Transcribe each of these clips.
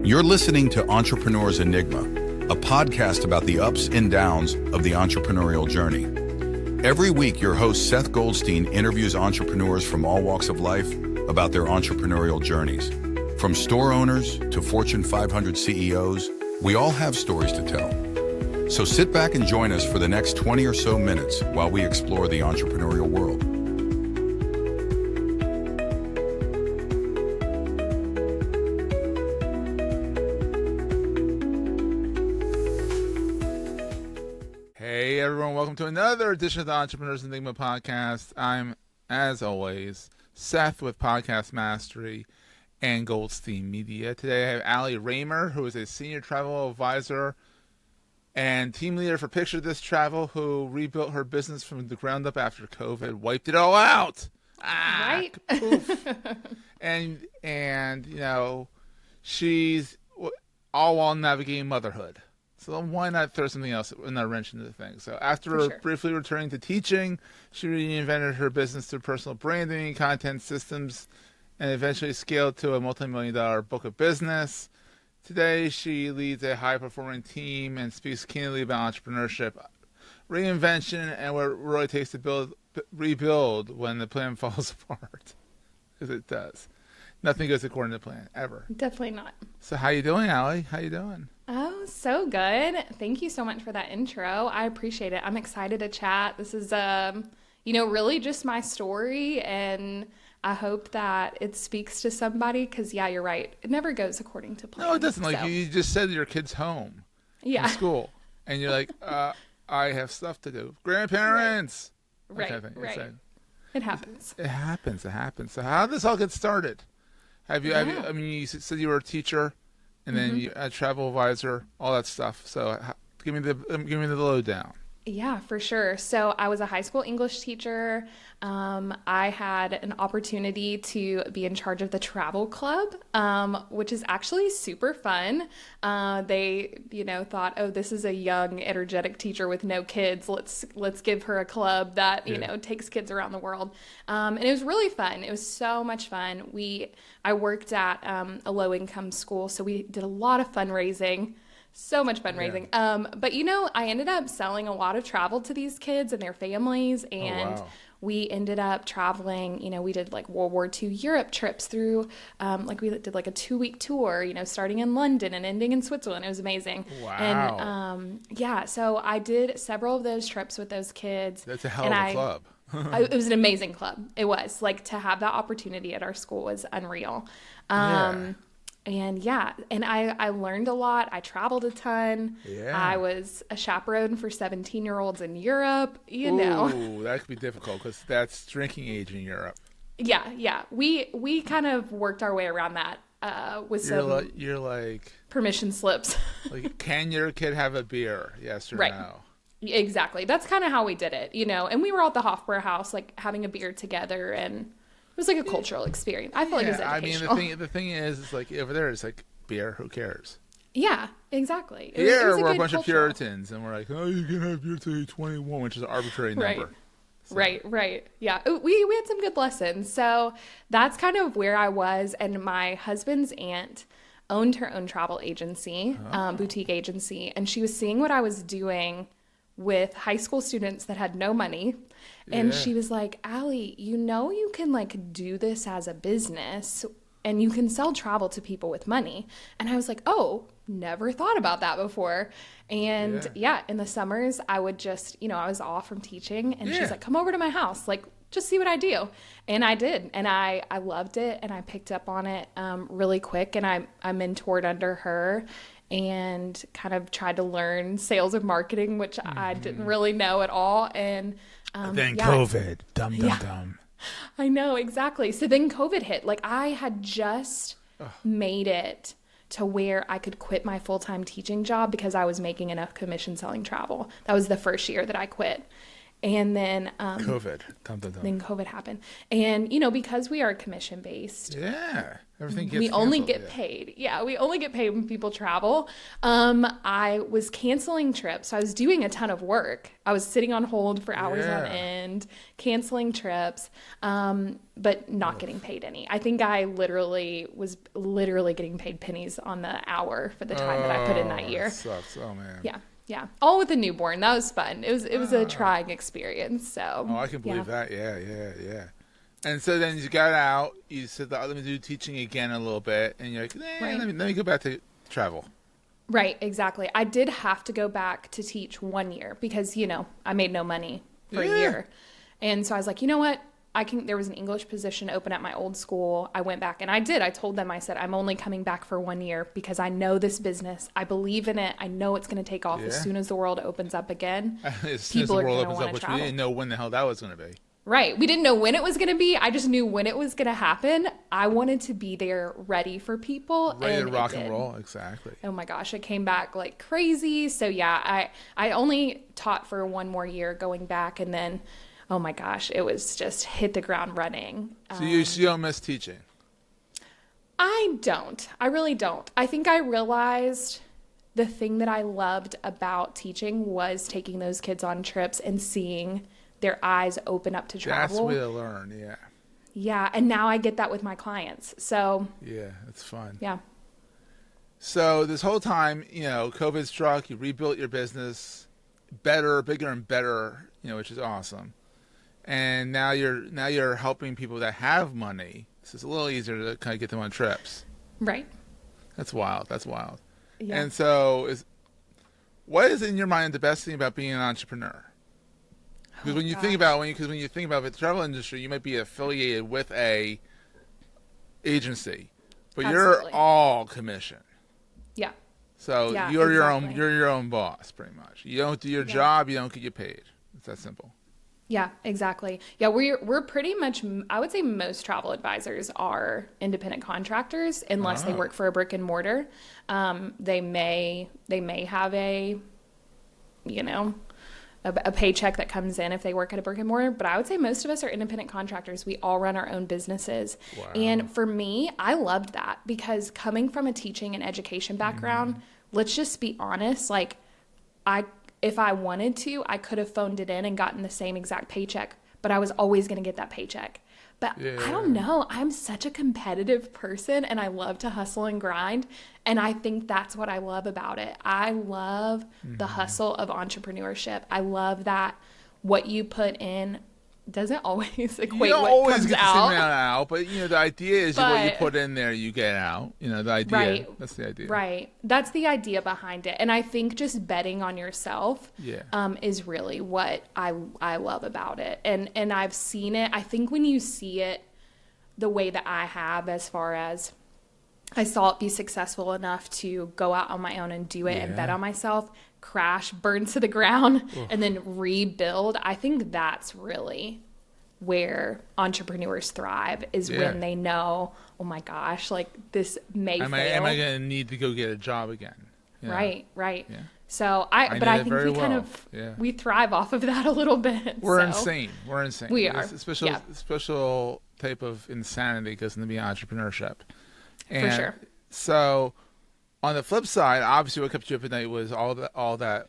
You're listening to Entrepreneur's Enigma, a podcast about the ups and downs of the entrepreneurial journey. Every week, your host Seth Goldstein interviews entrepreneurs from all walks of life about their entrepreneurial journeys. From store owners to Fortune 500 CEOs, we all have stories to tell. So sit back and join us for the next 20 or so minutes while we explore the entrepreneurial world. Hey everyone, welcome to another edition of the Entrepreneur's Enigma podcast. I'm, as always, Seth with Podcast Mastery and Goldstein Media. Today I have Allie Raymer, who is a senior travel advisor and team leader for Picture This Travel, who rebuilt her business from the ground up after COVID, wiped it all out. Right? Poof. and you know, she's all while navigating motherhood. So why not throw something else in that wrench into the thing? So after briefly returning to teaching, she reinvented her business through personal branding, content systems, and eventually scaled to a multi-million-dollar book of business. Today, she leads a high-performing team and speaks candidly about entrepreneurship, reinvention, and what it really takes to rebuild when the plan falls apart, because it does. Nothing goes according to plan, ever. Definitely not. So how you doing, Allie? How you doing? Oh, so good. Thank you so much for that intro. I appreciate it. I'm excited to chat. This is, really just my story, and I hope that it speaks to somebody because, yeah, you're right. It never goes according to plan. No, it doesn't. Like, you just said your kid's home from school, and you're like, I have stuff to do. Grandparents! Right. It happens. It happens. So how did this all get started? You said you were a teacher, and then you a travel advisor, all that stuff. So give me the lowdown. Yeah, for sure. So I was a high school English teacher. I had an opportunity to be in charge of the travel club, which is actually super fun. They, thought, oh, this is a young, energetic teacher with no kids. Let's give her a club that, takes kids around the world. And it was really fun. It was so much fun. I worked at a low-income school, so we did a lot of fundraising. So much fundraising. Yeah. But I ended up selling a lot of travel to these kids and their families. And we ended up traveling, we did like World War II Europe trips through, we did like a 2-week tour, starting in London and ending in Switzerland. It was amazing. Wow. And so I did several of those trips with those kids. That's a hell of a club. It was an amazing club. It was like to have that opportunity at our school was unreal. And I learned a lot. I traveled a ton. Yeah. I was a chaperone for 17-year-olds in Europe, Ooh, that could be difficult because that's drinking age in Europe. Yeah. We kind of worked our way around that with you're like permission slips. Like, can your kid have a beer? Yes or no? Exactly. That's kind of how we did it, And we were at the Hofbrauhaus, like having a beer together, and it was like a cultural experience. I feel like it was educational. I mean, the thing is like over there, it's like beer. Who cares? Yeah, exactly. Here we're a bunch of Puritans, and we're like, oh, you can have beer till you're 21, which is an arbitrary number. So. Right. Yeah, we had some good lessons. So that's kind of where I was, and my husband's aunt owned her own travel agency, boutique agency, and she was seeing what I was doing with high school students that had no money. And she was like, Allie, you can like do this as a business and you can sell travel to people with money. And I was like, oh, never thought about that before. And in the summers I would just, I was off from teaching and she's like, come over to my house, like just see what I do. And I did. And I loved it. And I picked up on it really quick. And I mentored under her and kind of tried to learn sales and marketing, which I didn't really know at all. And then COVID, dumb. I know, exactly. So then COVID hit. Like I had just made it to where I could quit my full-time teaching job because I was making enough commission selling travel. That was the first year that I quit. And then COVID. Then COVID happened. And, you know, because we are commission based. Yeah. Everything gets we only canceled, get paid. Yeah, we only get paid when people travel. I was canceling trips. So I was doing a ton of work. I was sitting on hold for hours on end, canceling trips, but not getting paid any. I think I was getting paid pennies on the hour for the time that I put in that year. That sucks. Oh man. Yeah. Yeah. All with a newborn. That was fun. It was a trying experience. So. Oh, I can believe that. Yeah. And so then you got out. You said, "Let me do teaching again a little bit," and you're like, Right. let me go back to travel." Right. Exactly. I did have to go back to teach 1 year because, you know, I made no money for a year, and so I was like, you know what? There was an English position open at my old school. I went back and I told them, I said, I'm only coming back for 1 year because I know this business. I believe in it. I know it's going to take off as soon as the world opens up again. As soon as the world opens up, which we didn't know when the hell that was going to be. Right. We didn't know when it was going to be. I just knew when it was going to happen. I wanted to be there ready for people. Ready to rock and roll. Exactly. Oh my gosh. I came back like crazy. So yeah, I only taught for 1 more year going back, and then, oh my gosh, it was just hit the ground running. So you don't miss teaching? I don't. I really don't. I think I realized the thing that I loved about teaching was taking those kids on trips and seeing their eyes open up to travel. That's the way to learn, yeah. Yeah, and now I get that with my clients. So yeah, it's fun. Yeah. So this whole time, you know, COVID struck, you rebuilt your business better, bigger and better, you know, which is awesome. And now you're helping people that have money. So it's a little easier to kind of get them on trips. Right. That's wild. Yeah. And so what is in your mind the best thing about being an entrepreneur? Because when you think about the travel industry, you might be affiliated with a agency, but Absolutely. you're all commission. Yeah. So Yeah, you're exactly. your own boss, pretty much. You don't do your job, you don't get paid. It's that simple. Yeah, exactly. Yeah, we're pretty much, I would say most travel advisors are independent contractors unless they work for a brick and mortar. They may have a paycheck that comes in if they work at a brick and mortar, but I would say most of us are independent contractors. We all run our own businesses. Wow. And for me, I loved that because coming from a teaching and education background, let's just be honest, like if I wanted to, I could have phoned it in and gotten the same exact paycheck, but I was always going to get that paycheck. But I don't know. I'm such a competitive person and I love to hustle and grind. And I think that's what I love about it. I love the hustle of entrepreneurship. I love that what you put in doesn't always equate you don't what always comes get the same amount out, but you know the idea is what you put in there, you get out. You know the idea. Right. That's the idea. Right. That's the idea behind it. And I think just betting on yourself is really what I love about it. And I've seen it. I think when you see it the way that I have, as far as I saw it be successful enough to go out on my own and do it and bet on myself, crash, burn to the ground, and then rebuild. I think that's really where entrepreneurs thrive, is when they know, oh my gosh, like this may fail. Am I going to need to go get a job again? You know? Right. Yeah. So I think we kind of we thrive off of that a little bit. We're insane. We are. It's a special type of insanity goes into being entrepreneurship. And for sure. So on the flip side, obviously what kept you up at night was all that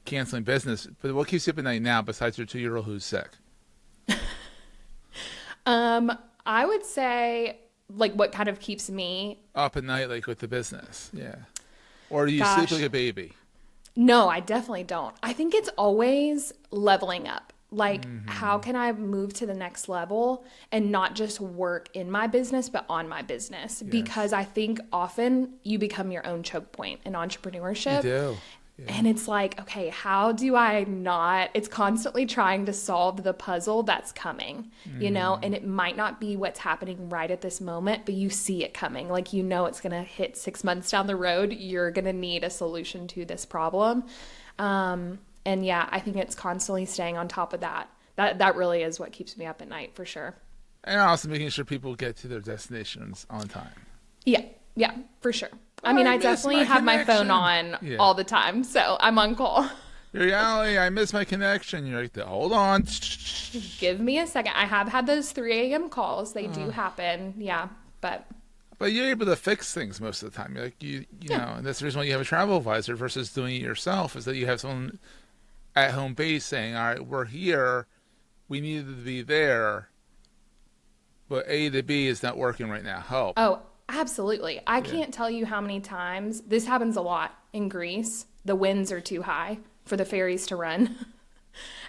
canceling business. But what keeps you up at night now besides your 2-year-old who's sick? I would say, like, what kind of keeps me up at night, like with the business. Yeah. Or do you sleep like a baby? No, I definitely don't. I think it's always leveling up. Like, how can I move to the next level and not just work in my business, but on my business? Yes. Because I think often you become your own choke point in entrepreneurship. You do. Yeah. And it's like, okay, how do I not? It's constantly trying to solve the puzzle that's coming, you know, and it might not be what's happening right at this moment, but you see it coming. Like, you know, it's going to hit 6 months down the road. You're going to need a solution to this problem. And yeah, I think it's constantly staying on top of that. That really is what keeps me up at night, for sure. And also making sure people get to their destinations on time. Yeah, for sure. I mean, I definitely have my phone on all the time, so I'm on call. Reality, I miss my connection. You're like, hold on. Give me a second. I have had those 3 a.m. calls. They do happen. Yeah. But you're able to fix things most of the time. You're like, you know, and that's the reason why you have a travel advisor versus doing it yourself, is that you have someone at home base saying, all right, we're here. We needed to be there. But A to B is not working right now. Help. Oh, absolutely. I can't tell you how many times this happens a lot in Greece. The winds are too high for the ferries to run.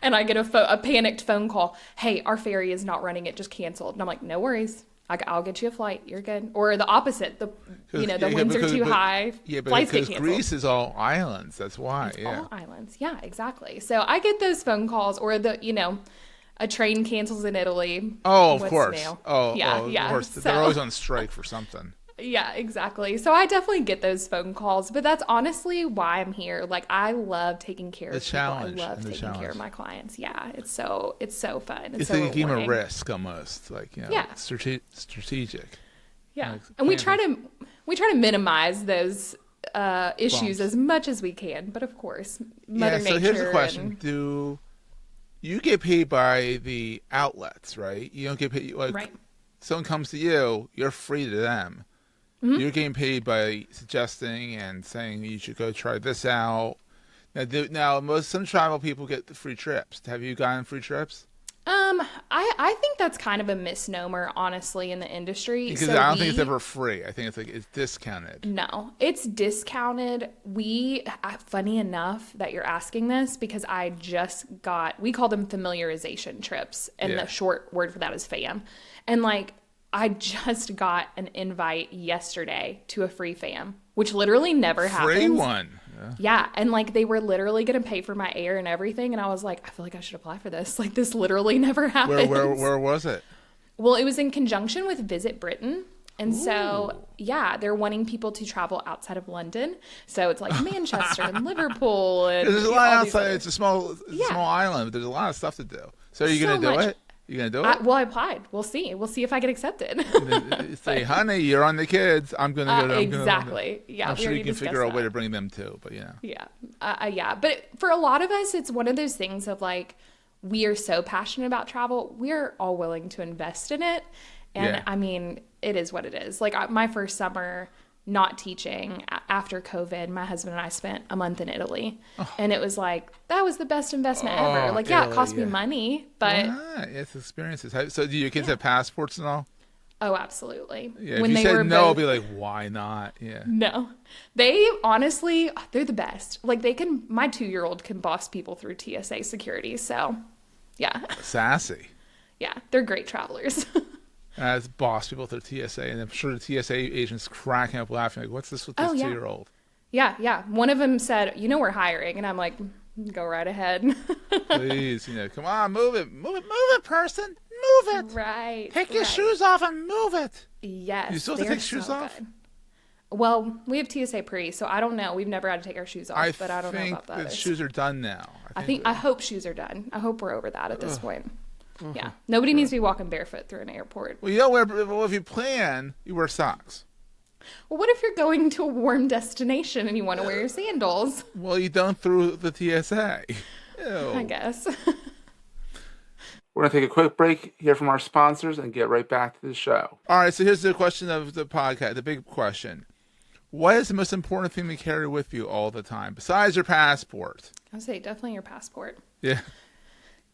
And I get a panicked phone call. Hey, our ferry is not running. It just canceled. And I'm like, no worries. I'll get you a flight. You're good. Or the opposite. The winds are too high. Yeah, but flights because get canceled. Greece is all islands. That's why. It's all islands. Yeah, exactly. So I get those phone calls, or a train cancels in Italy. Oh, of course. New? Yeah. Of course. They're always on strike for something. Yeah, exactly. So I definitely get those phone calls, but that's honestly why I'm here. Like, I love taking care of people. I love taking care of my clients. Yeah, it's so fun. It's like a game of risk almost, like, strategic. Yeah, like, and we try to minimize those issues as much as we can. But of course, Mother Nature. So here's the question: do you get paid by the outlets, right? You don't get paid right. Someone comes to you, you're free to them. Mm-hmm. You're getting paid by suggesting and saying you should go try this out. Now, some travel people get the free trips. Have you gotten free trips? I think that's kind of a misnomer, honestly, in the industry. Because I don't think it's ever free. I think it's discounted. No, it's discounted. Funny enough that you're asking this, because we call them familiarization trips, and the short word for that is FAM. And I just got an invite yesterday to a free FAM, which literally never happens. Free one. Yeah. And they were literally going to pay for my air and everything. And I was like, I feel like I should apply for this. This literally never happens. Where was it? Well, it was in conjunction with Visit Britain. And so, they're wanting people to travel outside of London. So it's like Manchester and Liverpool. And there's a lot outside. It's a small island, but there's a lot of stuff to do. So are you going to do it? You gonna do it? Well, I applied. We'll see. We'll see if I get accepted. Say, honey, you're on the kids. I'm gonna go. Exactly. I'm sure you can figure out a way to bring them too. But Yeah. But for a lot of us, it's one of those things of we are so passionate about travel. We're all willing to invest in it, and I mean, it is what it is. My first summer not teaching after COVID, my husband and I spent a month in Italy, and it was that was the best investment ever. Italy, it cost me money, but it's experiences. So do your kids have passports and all? Oh, absolutely. Yeah, when if you said no, I'll be like, why not? Yeah. No, they honestly, they're the best. My 2-year-old can boss people through TSA security. So, yeah. Sassy. Yeah, they're great travelers. As boss people through TSA, and I'm sure the TSA agent's cracking up laughing, what's this with this 2-year-old? Yeah. One of them said, we're hiring, and I'm like, go right ahead. Please, come on, move it, person, move it. Right. Take your shoes off and move it. Yes. You still have to take shoes off? Good. Well, we have TSA pre, so I don't know. We've never had to take our shoes off, but I don't know about that. I think the shoes are done now. I hope shoes are done. I hope we're over that at this point. Yeah, nobody needs to be walking barefoot through an airport. Well, you don't wear. Well, if you plan, you wear socks. Well, what if you're going to a warm destination and you want to wear your sandals? Well, you don't through the TSA. Ew. I guess. We're going to take a quick break, hear from our sponsors, and get right back to the show. All right, so here's the question of the podcast, the big question. What is the most important thing to carry with you all the time, besides your passport? I'd say definitely your passport. Yeah.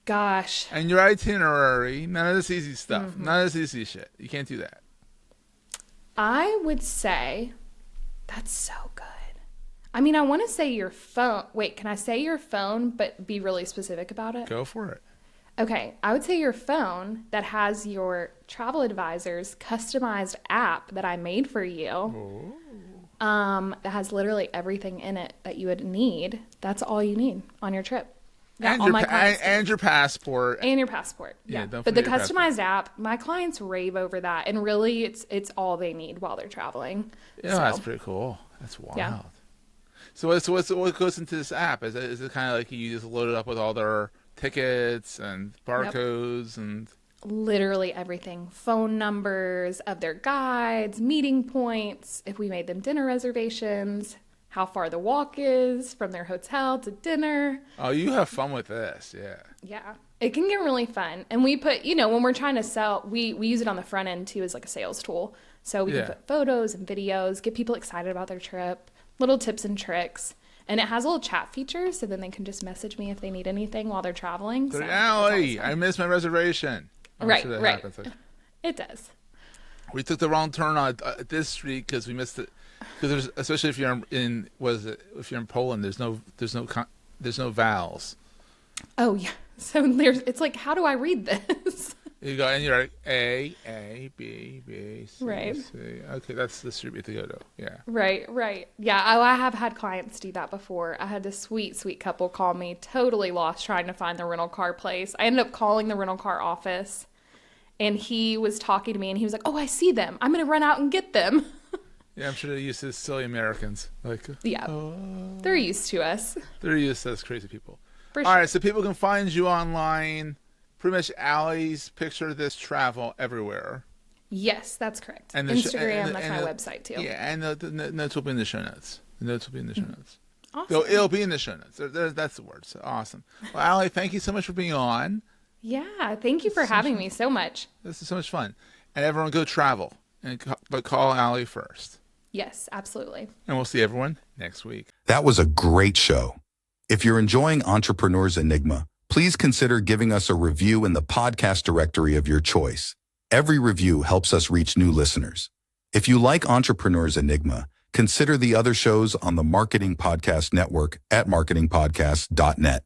Gosh. And your itinerary, none of this easy stuff. None of this easy shit. You can't do that. I would say that's so good. I mean, I want to say your phone. Wait, can I say your phone, but be really specific about it? Go for it. Okay. I would say your phone that has your travel advisor's customized app that I made for you. That has literally everything in it that you would need. That's all you need on your trip. And your passport. And your passport. Yeah. But the customized app, my clients rave over that. And really, it's all they need while they're traveling. Yeah, that's pretty cool. That's wild. Yeah. So what goes into this app? Is it kind of like you just load it up with all their tickets and barcodes and... Literally everything. Phone numbers of their guides, meeting points, if we made them dinner reservations, how far the walk is from their hotel to dinner. Oh, you have fun with this. Yeah. Yeah. It can get really fun. And we put, when we're trying to sell, we use it on the front end too as like a sales tool. So we can put photos and videos, get people excited about their trip, little tips and tricks. And it has a little chat feature, so then they can just message me if they need anything while they're traveling. So Allie, I missed my reservation. Right. It does. We took the wrong turn on this street because we missed it. Because especially if you're if you're in Poland, there's no vowels. Oh yeah. So it's like, how do I read this? You go and you're like A, B, C, right. C. Okay, that's the street we have to go to. Yeah. Right. Yeah, I have had clients do that before. I had this sweet couple call me, totally lost trying to find the rental car place. I ended up calling the rental car office, and he was talking to me, and he was like, "Oh, I see them. I'm going to run out and get them." Yeah, I'm sure they're used to silly Americans. They're used to us. They're used to us crazy people. For All sure. right, so people can find you online. Pretty much Allie's picture of this travel everywhere. Yes, that's correct. And Instagram, that's my website too. Yeah, and the notes will be in the show notes. Awesome. It'll be in the show notes. That's the word. So awesome. Well, Allie, thank you so much for being on. Yeah, thank you for having me so much. This is so much fun. And everyone go travel, but call Allie first. Yes, absolutely. And we'll see everyone next week. That was a great show. If you're enjoying Entrepreneur's Enigma, please consider giving us a review in the podcast directory of your choice. Every review helps us reach new listeners. If you like Entrepreneur's Enigma, consider the other shows on the Marketing Podcast Network at marketingpodcast.net.